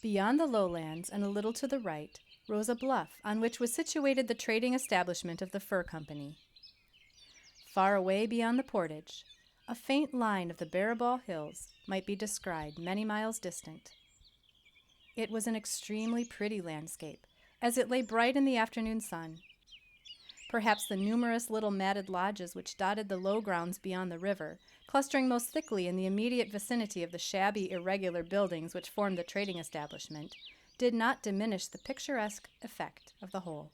Beyond the lowlands and a little to the right rose a bluff on which was situated the trading establishment of the fur company. Far away beyond the portage, a faint line of the Barabal Hills might be descried many miles distant. It was an extremely pretty landscape, as it lay bright in the afternoon sun. Perhaps the numerous little matted lodges which dotted the low grounds beyond the river, clustering most thickly in the immediate vicinity of the shabby, irregular buildings which formed the trading establishment, did not diminish the picturesque effect of the whole.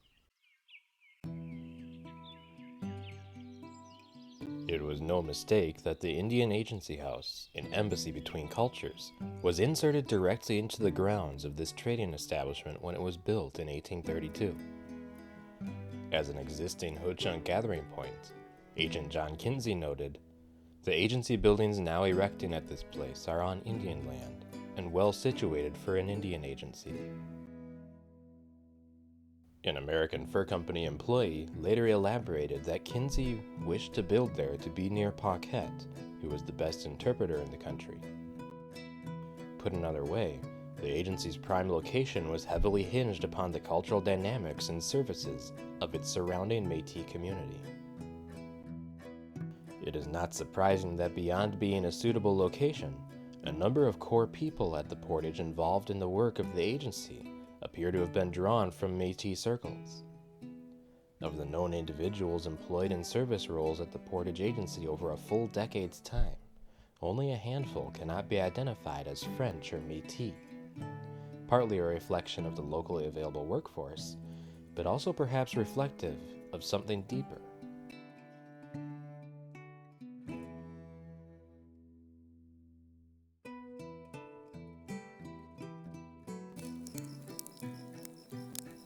It was no mistake that the Indian Agency House, an embassy between cultures, was inserted directly into the grounds of this trading establishment when it was built in 1832. As an existing Ho-Chunk gathering point, Agent John Kinzie noted, "The agency buildings now erecting at this place are on Indian land and well situated for an Indian agency." An American Fur Company employee later elaborated that Kinzie wished to build there to be near Paquette, who was the best interpreter in the country. Put another way, the agency's prime location was heavily hinged upon the cultural dynamics and services of its surrounding Métis community. It is not surprising that beyond being a suitable location, a number of core people at the Portage involved in the work of the agency appear to have been drawn from Métis circles. Of the known individuals employed in service roles at the Portage Agency over a full decade's time, only a handful cannot be identified as French or Métis, partly a reflection of the locally available workforce, but also perhaps reflective of something deeper.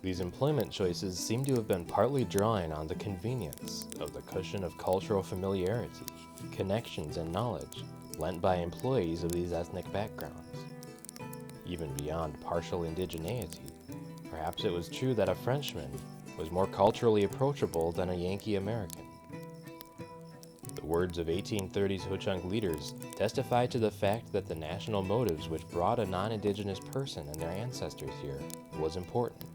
These employment choices seem to have been partly drawing on the convenience of the cushion of cultural familiarity, connections, and knowledge lent by employees of these ethnic backgrounds. Even beyond partial indigeneity, perhaps it was true that a Frenchman was more culturally approachable than a Yankee American. The words of 1830s Ho-Chunk leaders testify to the fact that the national motives which brought a non-indigenous person and their ancestors here was important.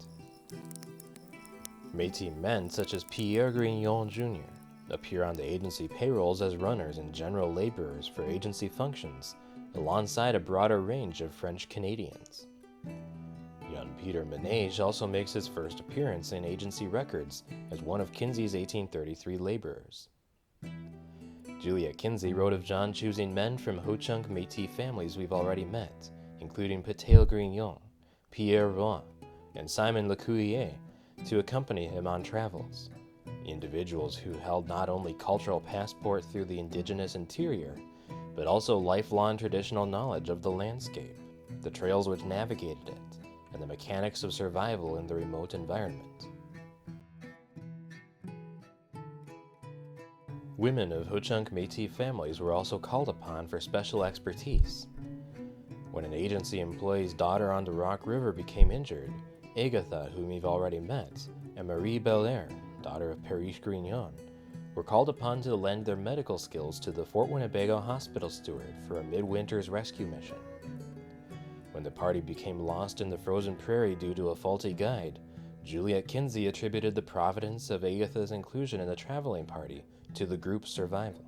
Métis men such as Pierre Grignon Jr. appear on the agency payrolls as runners and general laborers for agency functions, alongside a broader range of French Canadians. Young Peter Menage also makes his first appearance in agency records as one of Kinzie's 1833 laborers. Juliette Kinzie wrote of John choosing men from Ho-Chunk Métis families we've already met, including Patel Grignon, Pierre Rouen, and Simon Lecuyer, to accompany him on travels, individuals who held not only cultural passport through the indigenous interior, but also lifelong traditional knowledge of the landscape, the trails which navigated it, and the mechanics of survival in the remote environment. Women of Ho-Chunk Métis families were also called upon for special expertise. When an agency employee's daughter on the Rock River became injured, Agatha, whom we've already met, and Marie Belair, daughter of Parish Grignon, were called upon to lend their medical skills to the Fort Winnebago hospital steward for a midwinter's rescue mission. When the party became lost in the frozen prairie due to a faulty guide, Juliette Kinzie attributed the providence of Agatha's inclusion in the traveling party to the group's survival.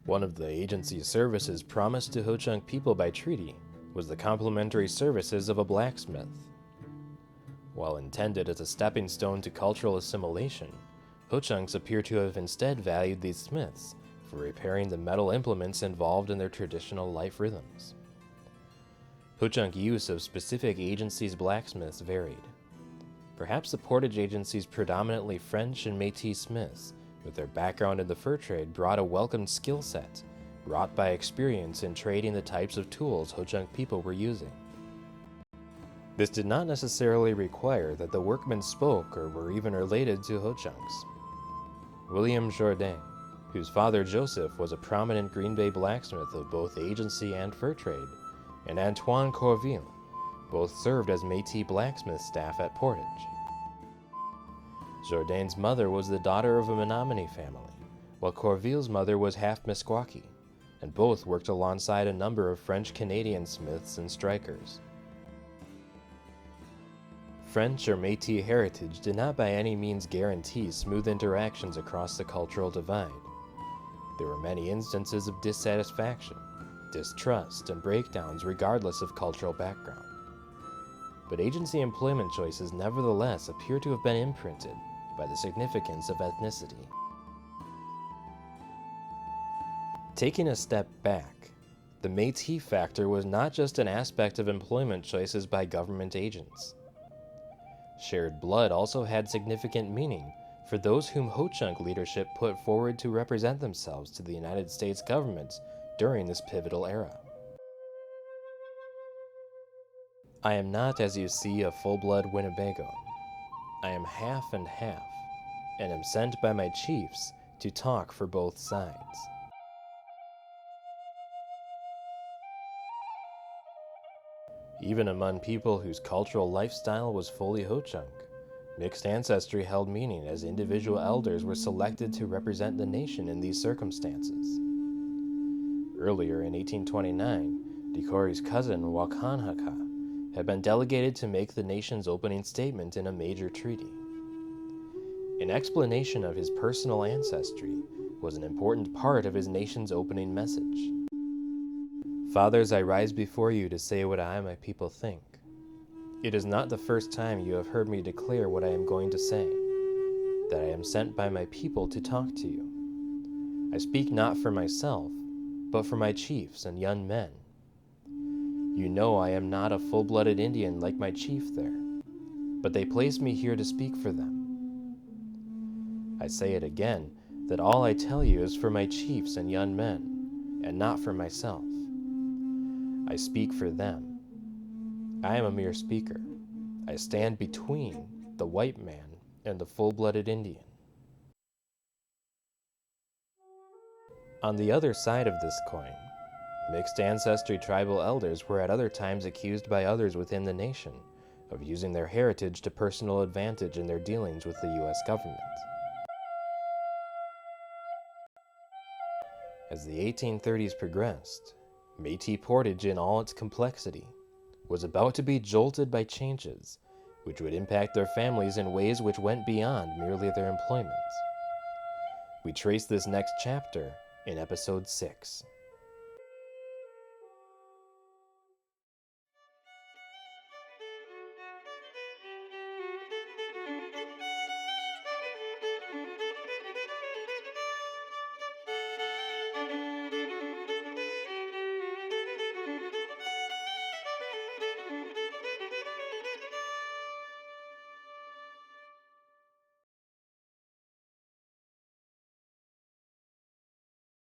One of the agency's services promised to Ho-Chunk people by treaty was the complimentary services of a blacksmith. While intended as a stepping stone to cultural assimilation, Ho-Chunks appear to have instead valued these smiths for repairing the metal implements involved in their traditional life rhythms. Ho-Chunk use of specific agencies' blacksmiths varied. Perhaps the Portage Agency's predominantly French and Métis smiths, with their background in the fur trade, brought a welcomed skill set, wrought by experience in trading the types of tools Ho-Chunk people were using. This did not necessarily require that the workmen spoke or were even related to Ho-Chunks. William Jourdain, whose father Joseph was a prominent Green Bay blacksmith of both agency and fur trade, and Antoine Corville, both served as Métis blacksmith staff at Portage. Jourdain's mother was the daughter of a Menominee family, while Corville's mother was half Meskwaki, and both worked alongside a number of French-Canadian smiths and strikers. French or Métis heritage did not by any means guarantee smooth interactions across the cultural divide. There were many instances of dissatisfaction, distrust, and breakdowns regardless of cultural background. But agency employment choices nevertheless appear to have been imprinted by the significance of ethnicity. Taking a step back, the Métis factor was not just an aspect of employment choices by government agents. Shared blood also had significant meaning for those whom Ho-Chunk leadership put forward to represent themselves to the United States government during this pivotal era. I am not, as you see, a full-blood Winnebago. I am half and half, and am sent by my chiefs to talk for both sides. Even among people whose cultural lifestyle was fully Ho-Chunk, mixed ancestry held meaning as individual elders were selected to represent the nation in these circumstances. Earlier in 1829, Dikori's cousin Wakanhaka had been delegated to make the nation's opening statement in a major treaty. An explanation of his personal ancestry was an important part of his nation's opening message. Fathers, I rise before you to say what I, my people, think. It is not the first time you have heard me declare what I am going to say, that I am sent by my people to talk to you. I speak not for myself, but for my chiefs and young men. You know I am not a full-blooded Indian like my chief there, but they placed me here to speak for them. I say it again, that all I tell you is for my chiefs and young men, and not for myself. I speak for them. I am a mere speaker. I stand between the white man and the full-blooded Indian. On the other side of this coin, mixed ancestry tribal elders were at other times accused by others within the nation of using their heritage to personal advantage in their dealings with the U.S. government. As the 1830s progressed, Metis Portage in all its complexity was about to be jolted by changes which would impact their families in ways which went beyond merely their employment. We trace this next chapter in episode 6.